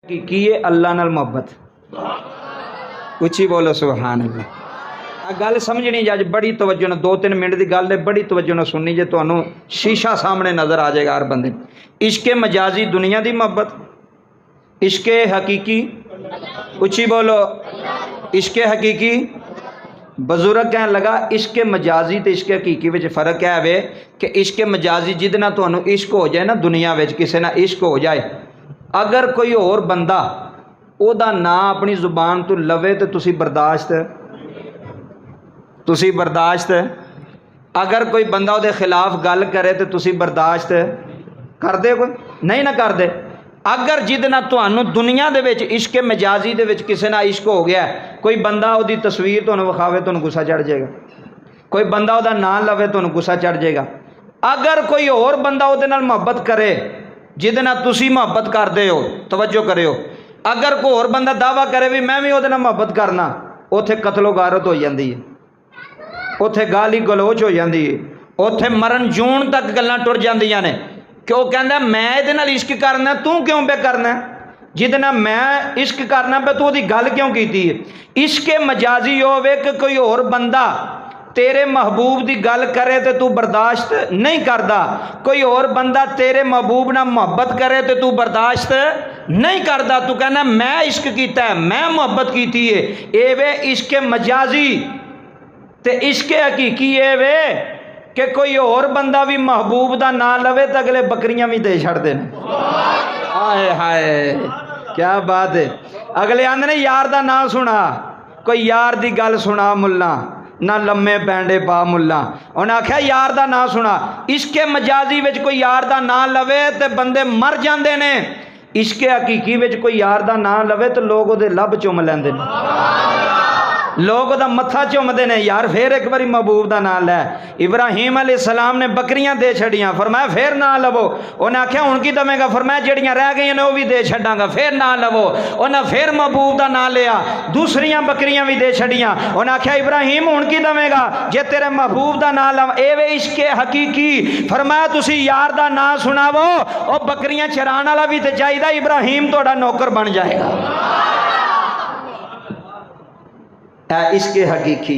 की है अल्लाह नाल मोहब्बत। उच्ची बोलो सुभान अल्लाह। गल समझनी जी, अज बड़ी तवज्जो ना 2-3 मिनट की गल है, बड़ी तवज्जो ना सुननी जे, तो शीशा सामने नज़र आ जाएगा हर बंदे। इश्के मजाजी दुनिया की मोहब्बत, इश्के हकीकी, उच्ची बोलो, इश्के हकीकी। बजुर्ग कहने लगा इश्के मजाजी तो इश्के हकीकी में फ़र्क है वे कि इश्के मजाजी जिद ना तो इश्क हो जाए ना, दुनिया में किसी ना इश्क हो जाए, अगर कोई और बंदा ओदा ना अपनी जुबान तो लवे तो तुसी बर्दाश्त, अगर कोई बंदा उहदे खिलाफ गल करे तो तुसी बर्दाश्त कर दे, कोई नहीं ना कर दे। अगर जिद ना तुहानू दुनिया दे विच इश्क मजाजी दे विच किसी ना इश्क हो गया, कोई बंदा उहदी तस्वीर तुहानू विखावे तुहानू गुस्सा चढ़ जाएगा, कोई बंदा उहदा नाम लवे तुहानू गुस्सा चढ़ जाएगा। अगर कोई और बंदा उहदे नाल मोहब्बत करे जिद ना तुसी मोहब्बत करदे हो, तवज्जो करियो, अगर कोई और बंदा दावा करे भी मैं भी उहदे नाल मोहब्बत करना, उथे कतलो गारत हो जाती है, उथे गाली गलोच हो जाती है, उथे मरण जून तक गल्लां टुर जांदियां ने। क्यों कहंदा मैं इहदे नाल इश्क करना, तू क्यों पे करना, जिद नाल मैं इश्क करना पे तू उहदी गल क्यों कीती है। इश्के मजाजी होवे कि कोई और बंदा तेरे महबूब की गल करे तो तू बर्दाश्त नहीं करता, कोई और बंदा तेरे महबूब नाल मोहब्बत करे तो तू बर्दाश्त नहीं करता, तू कहना मैं इश्क कीता है, मैं मोहब्बत कीती है। ये वे इश्क मजाजी। ते इश्क हकीकी ये वे कि कोई और बंदा भी महबूब का नाम लवे तो अगले बकरियां भी दे छड़ते हैं। हाय हाय क्या बात है। अगले आंदे ने यार का नाम सुना, कोई यार की गल सुना मुल्ला ना लम्मे पैंडे पा मुल्ला, उन्हें आख्या यार का नाम सुना। इश्के मजाजी में कोई यार का नाम लवे तो बंदे मर जाते ने, इश्के हकीकी में कोई यार का नाम लवे तो लोग उहदे लब चुम लेंदे ने, लोग उहदा मत्था चुमते हैं। यार फिर एक बारी महबूब का नाम लै। इब्राहिम अलैहिस्सलाम ने बकरियां दे छड़ियां, फरमाया फिर ना लवो, उन्हें आख्या हुण की दवेगा, फरमाया जड़ियां रह गई ने वह भी दे छड़ांगा, फिर ना लवो। उन्हें फिर महबूब का नाम लिया, दूसरियां बकरियां भी दे छड़ियां, उन्हें आख्या इब्राहिम हुण की दवेगा जे तेरे महबूब का नाम लव। ए वे इश्के हकीकी। फरमाया तुसी यार का नाम सुनावो, और बकरियां चराण वाला भी तो चाहिए, इब्राहिम तुहाडा नौकर बन जाएगा। इसके हकीकी,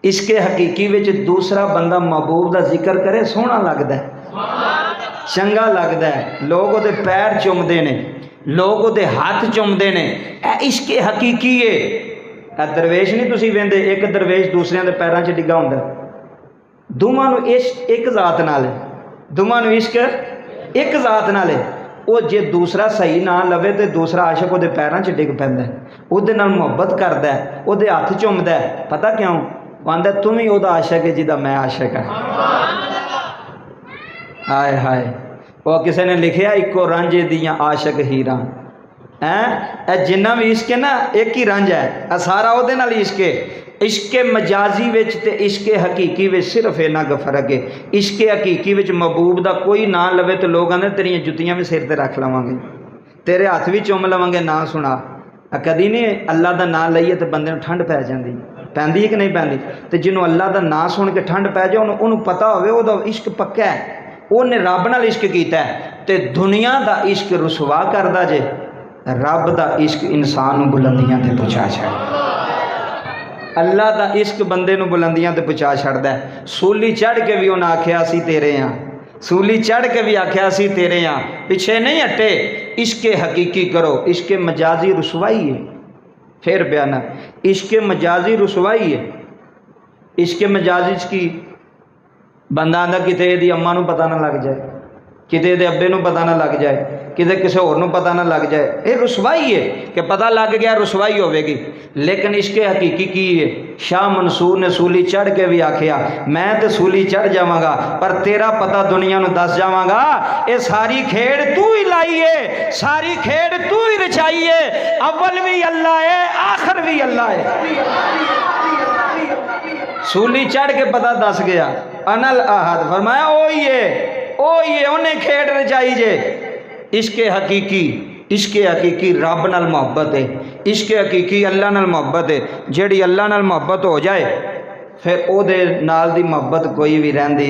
इसके हकीकी विच दूसरा बंदा महबूब का जिक्र करे सोहना लगता है, चंगा लगता है, लोग उहदे पैर चुमते हैं, लोग उहदे हाथ चुमते हैं। इसके हकीकी है। दरवेश नहीं तुसीं वेंदे, एक दरवेश दूसरिਆਂ ਦੇ पैरों 'ਚ डिग्गा ਹੁੰਦਾ, दोवां नूं इश्क एक जात नाल है, दोवां नूं इश्क एक जात नाल है। वो जे दूसरा सही ना लवे तो दूसरा आशक उहदे पैरों 'ਚ डिग पैंदा, उहदे नाल मुहब्बत करदा है, उहदे हथ चुमदा है। पता क्यों? आंदा तू भी उहदा आशक है जिहदा मैं आशक है। हाय हाय। वो किसी ने लिखिया इको रांझे दियां आशक हीरां है, जिन्ना भी इश्क है ना एक ही रांझा है, सारा उहदे नाल इश्क है। इश्के मजाजी विच ते इश्के हकीकी विच सिर्फ इन्ना क फर्क है। इश्के हकीकी विच महबूब का कोई नाम लवे तो लोग आंदे तेरियां जुत्तियां भी सिर ते रख लवांगे, तेरे हथ भी चुम लवांगे, ना सुना। कदी नहीं अल्लाह का नाम लईए तो बंदे नूं ठंड पै जाती, पैंदी कि नहीं पैंदी। तो जिन्हों अल्लाह का नाम सुन के ठंड पै जाए उन्होंने पता होवे उहदा इश्क पक्का है, उन्हें रब नाल इश्क कीता है। ते दुनिया का इश्क रुसवा करदा जे, रब का इश्क इंसान नूं बुलंदियां ते पहुंचा छड्डदा। अल्लाह का इश्क बंदे नूं बुलंदियां ते पहुंचा छड्डदा है। सूली चढ़ के भी उन्हें आख्या असीं तेरे हाँ, सूली चढ़ के भी आख्या असीं तेरे हाँ, पिछे नहीं हटे। इश्के हकीकी करो, इश्के मजाजी रुसवाई है। फिर बयान, इश्के मजाजी रुसवाई है। इश्के मजाजी की बंदा आंदा किते इहदी अम्मा नूं पता ना लग जाए, किते इहदे अब्बे नूं पता ना लग जाए, किते किसी होर नूं पता ना लग जाए, ये रुसवाई है कि पता लग गया रुसवाई होवेगी। लेकिन इश्के हकीकी की है। शाह मंसूर ने सूली चढ़ के भी आखिया मैं तो सूली चढ़ जावांगा पर तेरा पता दुनिया नूं दस जावांगा। ये सारी खेड़ तू ही लाई है, सारी खेड़ तू ही रचाई है, अव्वल भी अल्लाह है आखिर भी अल्लाह है। सूली चढ़ के पता दस गया, अनल अहद, फरमाया ओ ये उन्हें खेड़ रचाई जे। इश्के हकीकी, इश्के हकीकी रब नाल मोहब्बत है, इश्के हकीकी अल्लाह नाल मोहब्बत है। जिहड़ी अल्लाह नाल मोहब्बत हो जाए फिर ओहदे नाल दी मोहब्बत कोई भी रहिंदी।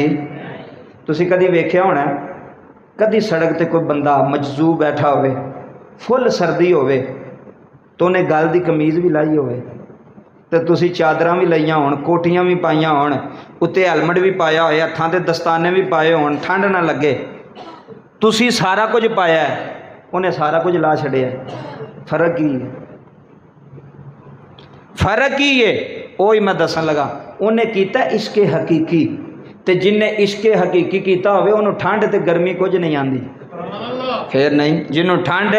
तुसीं कदी वेख्या होना, कदी सड़क ते कोई बंदा मजजू बैठा होवे, फुल सर्दी होवे तो उन्हें गल की कमीज़ भी लाई होवे तो तुसी चादरां भी लईयां होण, कोटियां भी पाइयां होण, उत्ते हैलमट भी पाया होए, हत्थां ते दस्ताने भी पाए होण, ठंड ना लगे, तुसी सारा कुछ पाया है, उन्हें सारा कुछ ला छड़िया। फर्क की है? फर्क ही है वही मैं दसन लगा। उन्हें किया इश्के हकीकी, ते जिन्हें इश्के हकीकी किया होवे उन्होंने ठंड ते गर्मी कुछ नहीं आती। फिर नहीं, जिन्होंने ठंड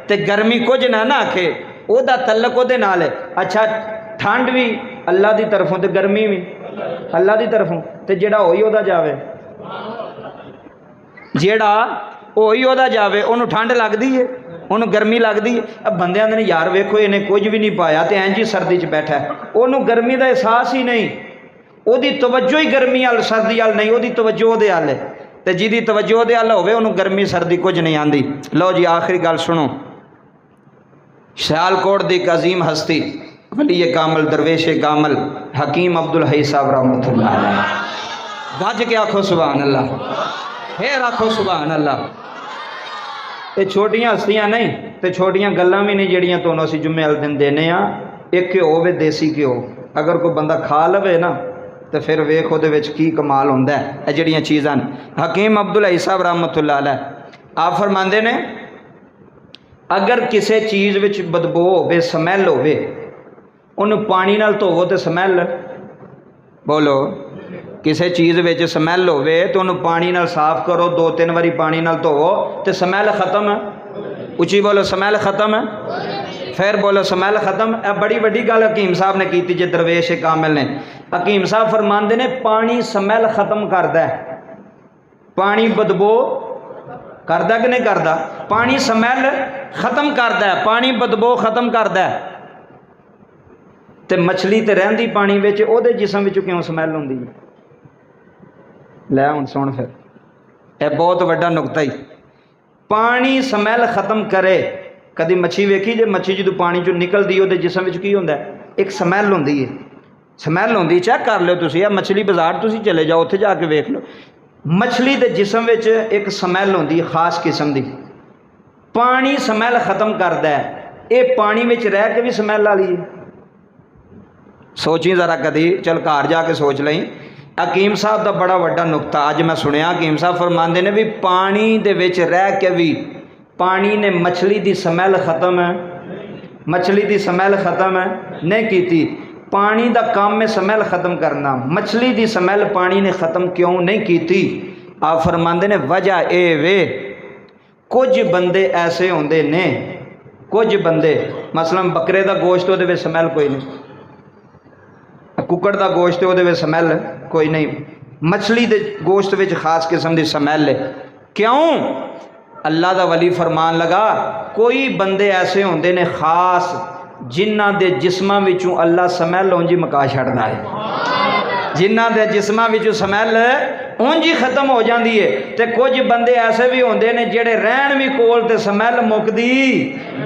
ते गर्मी कुछ ना ना आखे, ओदा तल्लक ओदे नाल है। अच्छा ठंड भी अल्लाह की तरफों तो गर्मी भी अल्लाह की तरफों, तो जेड़ा होई ओदा जावे, जेड़ा होई ओदा जावे उन्होंने ठंड लगती है, उन्होंने गर्मी लगती है। अब बंदे आंदे ने यार वेखो इन्हें कुछ भी नहीं पाया तो इंज ही सर्दी च बैठा है, उन्होंने गर्मी का एहसास ही नहीं, ओदी तवज्जो ही गर्मी वाल सर्दी वाल नहीं, ओदी तवज्जो ओदे वाल है। तो जिहदी तवज्जो ओदे वाल होवे उन्होंने गर्मी सर्दी कुछ नहीं आती। लो जी आखिरी गल सुनो। सियालकोट दी एक अजीम हस्ती वली कामल दरवेश कामल हकीम अब्दुल हई साहब रहमतुल्लाह अलैह, गज के आखो सुभान अल्लाह, फिर आखो सुभान अल्लाह। ये छोटियां हस्तियां नहीं तो छोटियां गल्लां भी नहीं जड़ियां तुहानूं असीं जुम्मे वाले दिन देने आ। एक घ्यो होवे देसी घ्यो, अगर कोई बंदा खा लवे ना तो फिर वेख उहदे विच की कमाल हुंदा है। ये जड़ियां चीज़ां हकीम अब्दुल हई साहब रहमतुल्लाह अलैह आप फरमांदे ने अगर किसी चीज़ विच बदबू होवे, समैल होवे, उन्हें पानी नाल धोवो तो समैल, बोलो किसी चीज़ विच समैल होवे तो उन्हें पानी नाल साफ करो, 2-3 बारी पानी नाल धोवो तो समैल खत्म। उची बोलो समैल खत्म है, फिर बोलो समैल खत्म। यह बड़ी वड्डी गल हकीम साहब ने की जे दरवेश कामिल ने। हकीम साहब फरमाते ने पानी समैल खत्म करता है, पानी बदबू करता कि नहीं करता? पानी समैल खत्म करता है, पानी बदबू खत्म करता है। तो मछली तो रहिंदी पानी विच, ओहदे जिस्म विचों क्यों समैल हुंदी है? लै हुण सुन फिर, यह बहुत वड्डा नुकता ही। पानी समैल खत्म करे। कभी मच्छी वेखी जे मच्छी जो पानी चो निकलती है जिसम विच की होंदा है? एक समैल होंदी है, समैल होंदी, चेक कर लो तुसीं। मछली बाजार तुसीं चले जाओ उत्थे जाके वेख लो, मछली के जिसम विच एक समैल होंदी है खास किस्म की। पानी समैल खत्म करता है, ये पानी विच रह के भी समैल वाली है। सोची जरा कदी, चल घर जाके सोच लई। हकीम साहब का बड़ा वड्डा नुकता अज मैं सुनिया। हकीम साहब फरमाते ने भी पानी दे विच रह के भी पानी ने मछली की समैल खत्म है, मछली की समैल खत्म है नहीं की। पानी का काम है समैल खत्म करना, मछली की समैल पानी ने खत्म क्यों नहीं की? आप फरमाते ने वजह ए वे कुछ बंदे ऐसे होंदे ने, कुछ बंदे मसलन बकरे का गोश्त वो समैल कोई नहीं, कुकड़ का गोश्त वो समैल कोई नहीं, मछली के गोश्त में खास किस्म की समैल है। क्यों? अल्लाह का वली फरमान लगा कोई बंदे ऐसे होंदे ने खास जिन्हां दे जिस्मां विचों अल्लाह समैल उंज ही मका छड़दा है, जिन्हां दे जिस्मां विचों समैल उंज ही खत्म हो जाती है। तो कुछ बंदे ऐसे भी होंदे ने जेड़े रहन भी कोल ते समैल मुकदी,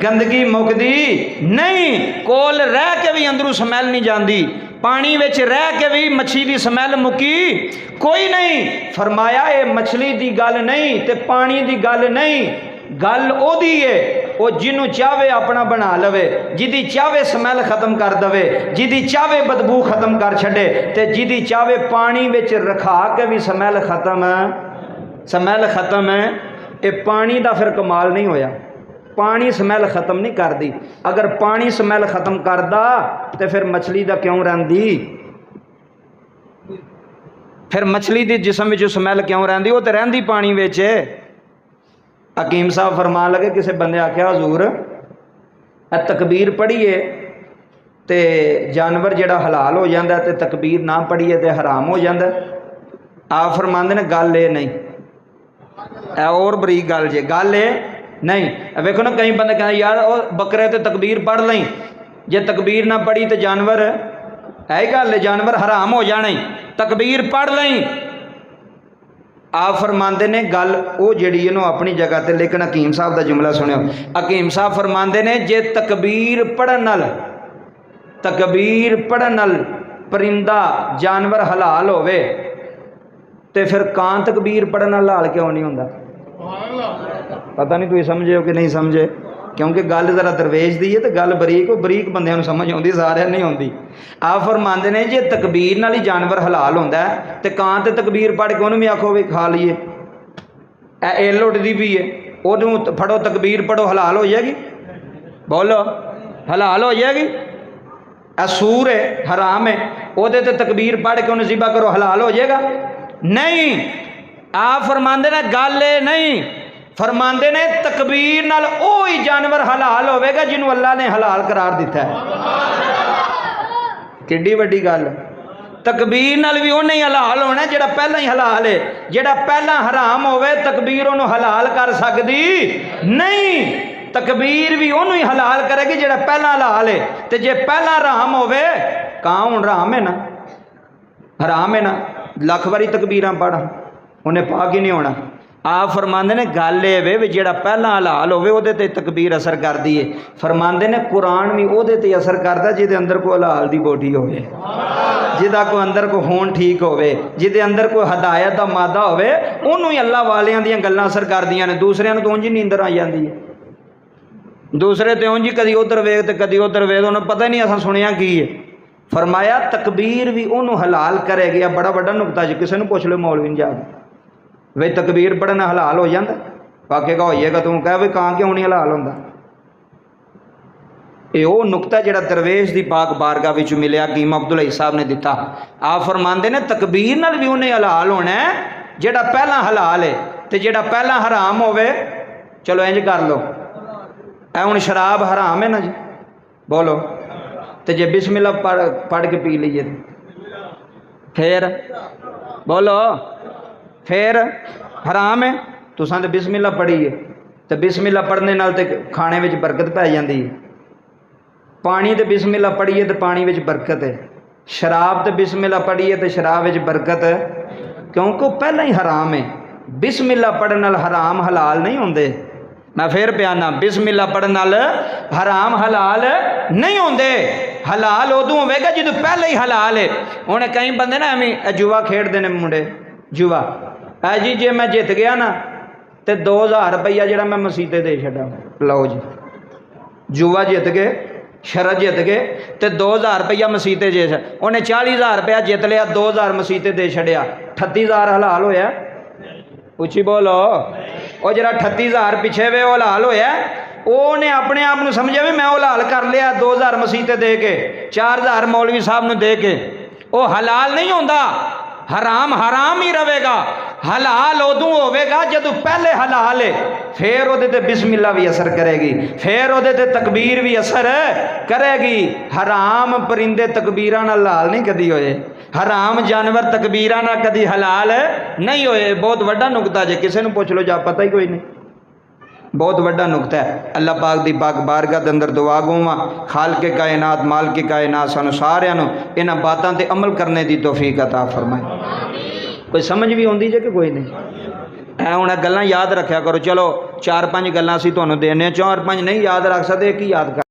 गंदगी मुकदी नहीं, कोल रह के भी अंदरों समैल नहीं जाती, पानी विच रह के भी मछली की समैल मुकी कोई नहीं। फरमाया ये मछली की गल नहीं ते पानी की गल नहीं, गल ओदी है वो जिन्हों चाहे अपना बना लवे, जिदी चाहे समैल खत्म कर दवे, जिदी चाहे बदबू खत्म कर छड़े, ते जिदी चाहे पानी विच रखा के भी समैल खत्म है, समैल खत्म है। ये पानी का फिर कमाल नहीं होया, पानी समैल खत्म नहीं करती। अगर पानी समैल खत्म करदा तो फिर मछली का क्यों रहिंदी? फिर मछली की जिसम विच समैल क्यों रहिंदी? वो तो रहिंदी पानी विच। हकीम साहब फरमान लगे किसी बंदे आख्या हजूर तकबीर पढ़िए तो जानवर जिहड़ा हलाल हो जाता, तो तकबीर ना पढ़िए तो हराम हो जाता। आप फरमाते ने गल ये नहीं, और बरीक गल जे, गल ये नहीं। वेखो ना कई बंदे कहते यार वो बकरे तो तकबीर पढ़ लें, जे तकबीर ना पढ़ी तो जानवर है गल, जानवर हराम हो जाने, तकबीर पढ़ लें। आप फरमाते ने गल वो जी अपनी जगह पर, लेकिन हकीम साहब का जुमला सुनियो। हकीम साहब फरमाते ने जे तकबीर पढ़न नाल, तकबीर पढ़न नाल परिंदा जानवर हलाल होवे तो फिर कां तकबीर पढ़न नाल हलाल क्यों नहीं होंदा? पता नहीं तुम समझे हो कि नहीं समझे? क्योंकि गल जरा दरवेश दी है तो गल बरीक बंदियां नूं समझ आउंदी, सारियां नहीं आउंदी। आप फरमांदे ने जे तकबीर नाल ही जानवर हलाल हुंदा है तो कां ते तकबीर पढ़ के उहनूं भी आखो भी खा लीए, इल उठदी भी है, उहनूं फड़ो तकबीर पढ़ो, हलाल हो जाएगी? बोलो हलाल हो जाएगी? सूर है, हराम है, उहदे ते तकबीर पढ़ के उन्हें ज़िबा करो, हलाल हो जाएगा? नहीं। आप फरमांदे ने गल ये नहीं, फरमांदे ने तकबीर नाल ओही जानवर हलाल होवेगा जिन्हों अल्लाह ने हलाल करार दिता है। किड्डी वड्डी गल। तकबीर नाल भी उन्हें ही हलाल होना जिहड़ा पहला ही हलाल है, जिहड़ा पहला हराम होवे तकबीर उन्होंने हलाल कर सकदी नहीं। तकबीर भी उन्होंने ही हलाल करेगी जिहड़ा पहला हलाल है, तो जे पहला हराम होवे कां हुण हराम है ना, हराम है ना, लख वारी तकबीरां पढ़ उन्हें पाक ही नहीं होना। आप फरमांदे ने गल ये वे भी जिहड़ा पहला हलाल होवे उहदे ते तकबीर असर करदी है। फरमांदे ने कुरान भी उहदे ते असर करदा जिहदे अंदर कोई हलाल दी बॉडी होवे, जिहदा कोई अंदर कोई खून ठीक होवे, जिहदे अंदर कोई हदायत दा मादा होवे, उहनूं ही अल्लाह वालियां दियां गल्लां असर करदियां ने। दूसरियां नूं तो उंज ही नींदर आ जांदी है, दूसरे तो उंज ही कदी उधर वेख तो कदी उधर वेख, उन्हें पता ही नहीं असां सुनिया की है। फरमाया तकबीर भी उन्होंने हलाल करेगी। आ बड़ा बड़ा नुकता जी, किसी ने पूछ लो मौलवी नहीं जाके वे तकबीर पढ़ना हलाल हो जाता, वाकई होइएगा तू कह भी कां क्यों नहीं हलाल होंदा। ये वो नुकता जिहड़ा दरवेश की पाक बारगाह विच मिलिया कीम अब्दुल हई साहब ने दिता। आप फरमांदे ने तकबीर नाल भी उन्हें हलाल होना है जिहड़ा पहला हलाल है, तो जिहड़ा पहला हराम होवे चलो इंज कर लो, ऐ हुण शराब हराम है ना जी, बोलो, तो जे बिस्मिल्लाह पढ़ के पी लीजिए फिर बोलो फिर हराम है। तुसां तो बिस्मिल्लाह पढ़ी है, तो बिस्मिल्लाह पढ़ने नाल ते खाने में बरकत पै जाती है। पानी तो बिस्मिल्लाह पढ़ीए तो पानी में बरकत है, शराब तो बिस्मिल्लाह पढ़ीए तो शराब में बरकत है, क्योंकि पहला ही हराम है। बिस्मिल्लाह पढ़ने नाल हराम हलाल नहीं होंदे। मैं फिर प्याना, बिस्मिल्लाह पढ़ने नाल हराम हलाल नहीं होंदे। हलाल उदों होवेगा जो पहले ही हलाल है। हुण कई बंदे ना एवं जुआ खेडते हैं मुंडे, जुआ है जी, जे मैं जित गया ना तो 2000 रुपया जो मैं मसीते दे छड़ा, लो जी जुआ जित गए, शरत जित गए, तो 2000 रुपया मसीते जे, उन्हें 40,000 रुपया जित लिया, 2000 मसीते दे छड़िया, 38,000 हलाल होया। उची बोलो, और जरा 38,000 पिछे वे हलाल होया, उन्हें अपने आप को समझा भी मैं हलाल कर लिया 2000 मसीते दे के, 4000 मौलवी साहब ने दे के। वो हलाल नहीं होता, हराम हराम ही रहेगा। हलाल उदों होवेगा जदों पहले हलाल है, फिर उहदे ते बिस्मिल्लाह भी असर करेगी, फिर उहदे ते तकबीर भी असर करेगी। हराम परिंदे तकबीरां नाल हलाल नहीं कदी होए, हराम जानवर तकबीरां नाल कदी हलाल नहीं होए। बहुत वड्डा नुकता जे, किसी नूं पुछ लो जा पता ही कोई नहीं, बहुत वड्डा नुकता है। अल्लाह पाक दी पाक बारगाह दे अंदर दुआ गूंवा खाल के कायनात माल के कायनात सानू सारियां नूं इन्हां बातां ते अमल करने दी तौफीक अता फरमाए। कोई समझ भी आउंदी जे कि कोई नहीं? ऐ हुण गल्लां याद रखा करो। चलो 4-5 गल्लां असीं तुहानूं देने, 4-5 नहीं याद रख सकदे, एक ही याद कर